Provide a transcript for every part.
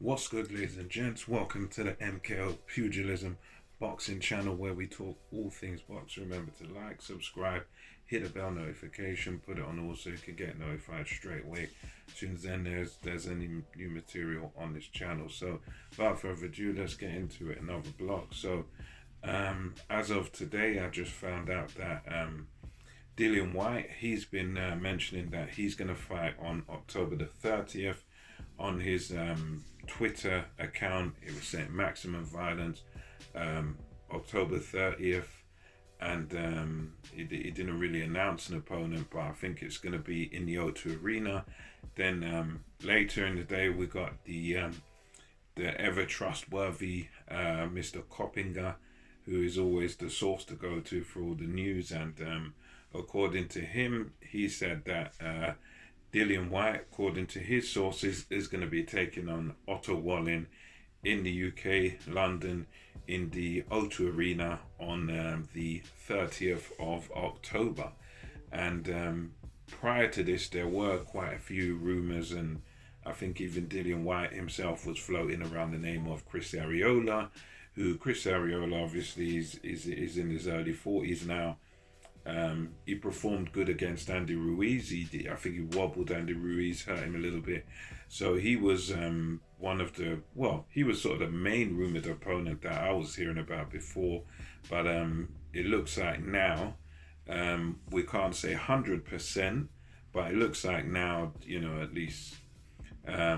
What's good, ladies and gents? Welcome to the MKO Pugilism Boxing channel where we talk all things boxing. Remember to like, subscribe, hit the bell notification, put it on all so you can get notified straight away as soon as there's any new material on this channel. So, without further ado, let's get into it. Another block. So, as of today, I just found out that Dillian Whyte, he's been mentioning that he's going to fight on October the 30th on his Twitter account. It was saying maximum violence, October 30th, and he didn't really announce an opponent, but I think it's going to be in the O2 Arena. Then later in the day, we got the ever trustworthy Mr. Coppinger, who is always the source to go to for all the news, and according to him, he said that Dillian Whyte, according to his sources, is going to be taking on Otto Wallin in the UK, London, in the O2 Arena on the 30th of October. And prior to this, there were quite a few rumours, and I think even Dillian Whyte himself was floating around the name of Chris Arreola, who Chris Arreola obviously is in his early 40s now. He performed good against Andy Ruiz. I think he wobbled Andy Ruiz, hurt him a little bit. So he was he was sort of the main rumoured opponent that I was hearing about before. But it looks like now, we can't say 100%, but it looks like now, at least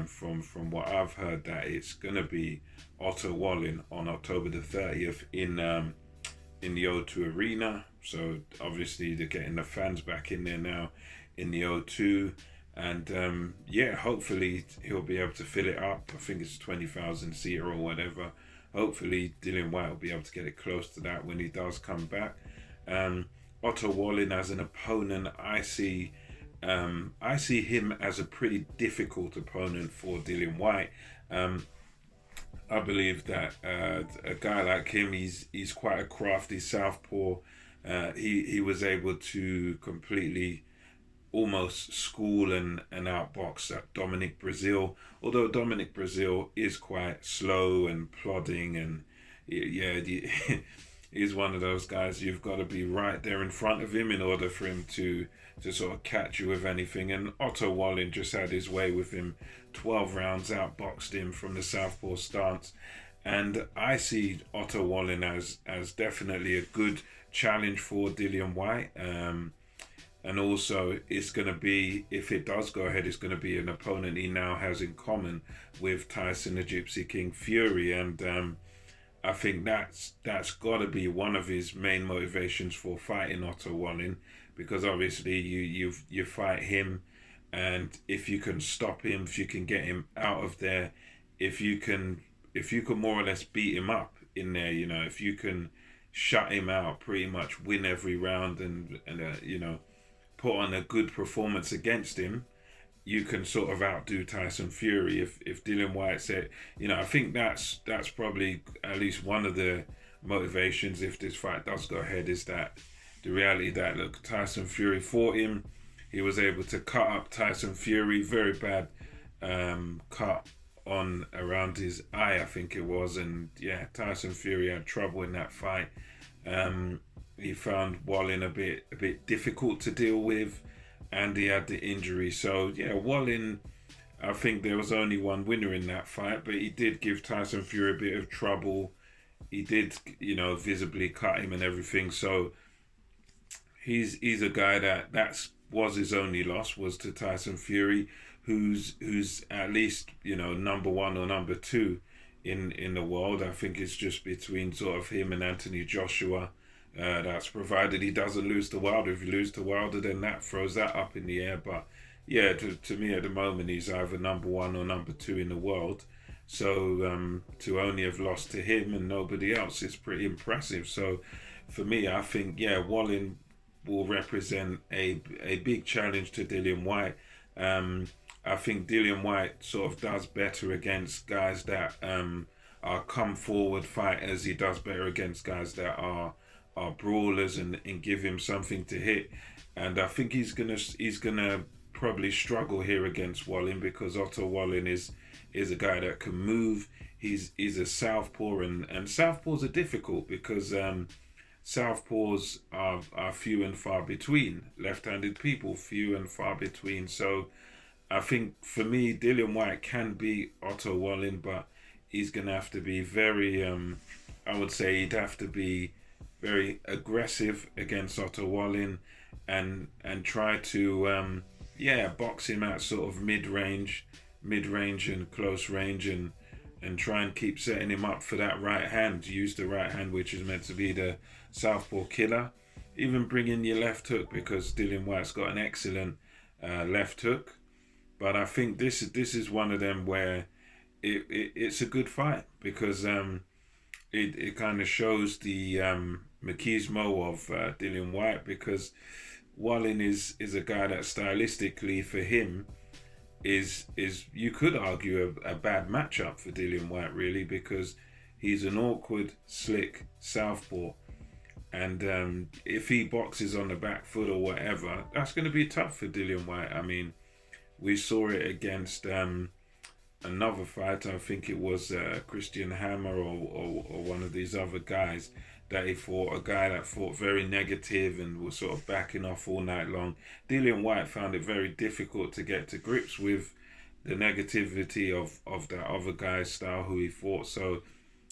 from what I've heard, that it's going to be Otto Wallin on October the 30th in the O2 Arena. So obviously they're getting the fans back in there now in the O2, and hopefully he'll be able to fill it up. I think it's 20,000 seater or whatever. Hopefully Dillian Whyte will be able to get it close to that when he does come back. Otto Wallin as an opponent, I see him as a pretty difficult opponent for Dillian Whyte. I believe that a guy like him, he's quite a crafty southpaw. He was able to completely almost school and outbox Dominic Brazil. Although Dominic Brazil is quite slow and plodding, and he's one of those guys you've got to be right there in front of him in order for him to sort of catch you with anything. And Otto Wallin just had his way with him. 12 rounds outboxed him from the southpaw stance. And I see Otto Wallin as definitely a good challenge for Dillian Whyte. And also it's going to be, if it does go ahead, it's going to be an opponent he now has in common with Tyson the Gypsy King Fury. And I think that's got to be one of his main motivations for fighting Otto Wallin, because obviously you fight him, and if you can stop him, if you can get him out of there, if you can more or less beat him up in there, if you can shut him out, pretty much win every round, and put on a good performance against him, you can sort of outdo Tyson Fury. If Dillian Whyte said, I think that's probably at least one of the motivations if this fight does go ahead, is that the reality that, look, Tyson Fury fought him, he was able to cut up Tyson Fury, very bad cut on around his eye, I think it was, and Tyson Fury had trouble in that fight. He found Wallin a bit difficult to deal with, and he had the injury. So Wallin, I think there was only one winner in that fight, but he did give Tyson Fury a bit of trouble. He did, visibly cut him and everything. So he's a guy that was his only loss, was to Tyson Fury, who's at least number one or number two in the world. I think it's just between sort of him and Anthony Joshua. That's provided he doesn't lose to Wilder. If he loses to Wilder, then that throws that up in the air. But to me at the moment, he's either number one or number two in the world. So to only have lost to him and nobody else is pretty impressive. So for me, I think Wallin will represent a big challenge to Dillian Whyte. I think Dillian Whyte sort of does better against guys that are come forward fighters. He does better against guys that are brawlers and give him something to hit. And I think he's gonna probably struggle here against Wallin because Otto Wallin is a guy that can move. He's a southpaw, and southpaws are difficult because southpaws are few and far between. Left-handed people, few and far between. So I think for me, Dillian Whyte can beat Otto Wallin, but he's going to have to be very, I would say he'd have to be very aggressive against Otto Wallin and try to, box him at sort of mid-range and close range and try and keep setting him up for that right hand. Use the right hand, which is meant to be the southpaw killer. Even bring in your left hook because Dillian Whyte's got an excellent left hook. But I think this is one of them where it's a good fight because it kind of shows the machismo of Dillian Whyte, because Wallin is a guy that stylistically for him is you could argue a bad matchup for Dillian Whyte really, because he's an awkward, slick southpaw, and if he boxes on the back foot or whatever, that's going to be tough for Dillian Whyte. I mean, we saw it against another fighter, I think it was Christian Hammer or one of these other guys, that he fought, a guy that fought very negative and was sort of backing off all night long. Dillian Whyte found it very difficult to get to grips with the negativity of that other guy's style who he fought. So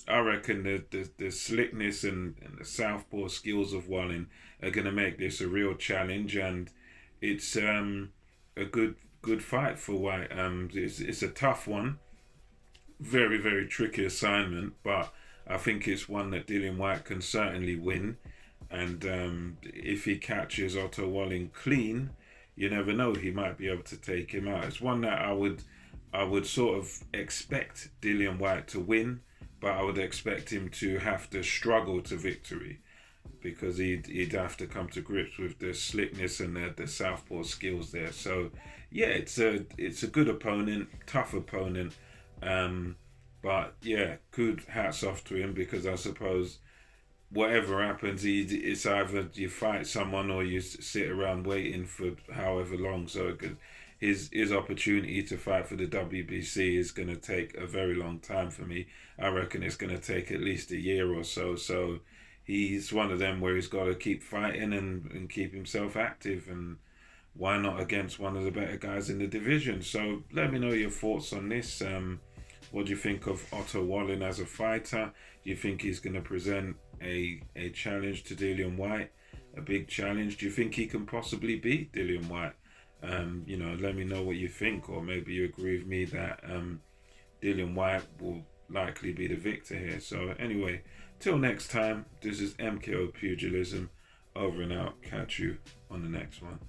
I reckon the slickness and the southpaw skills of Wallin are going to make this a real challenge, and it's a good fight for Whyte. It's a tough one, very, very tricky assignment, but I think it's one that Dillian Whyte can certainly win. And if he catches Otto Wallin clean, you never know, he might be able to take him out. It's one that I would sort of expect Dillian Whyte to win, but I would expect him to have to struggle to victory, because he'd have to come to grips with the slickness and the southpaw skills there. So yeah, it's a good opponent, tough opponent. But yeah, good hats off to him, because I suppose whatever happens, it's either you fight someone or you sit around waiting for however long. So his opportunity to fight for the WBC is going to take a very long time for me. I reckon it's going to take at least a year or so. So he's one of them where he's got to keep fighting and keep himself active, and why not against one of the better guys in the division? So let me know your thoughts on this. What do you think of Otto Wallin as a fighter? Do you think he's going to present a challenge to Dillian Whyte, a big challenge? Do you think he can possibly beat Dillian Whyte? Let me know what you think, or maybe you agree with me that Dillian Whyte will likely be the victor here. So anyway, till next time, this is MKO Pugilism, over and out. Catch you on the next one.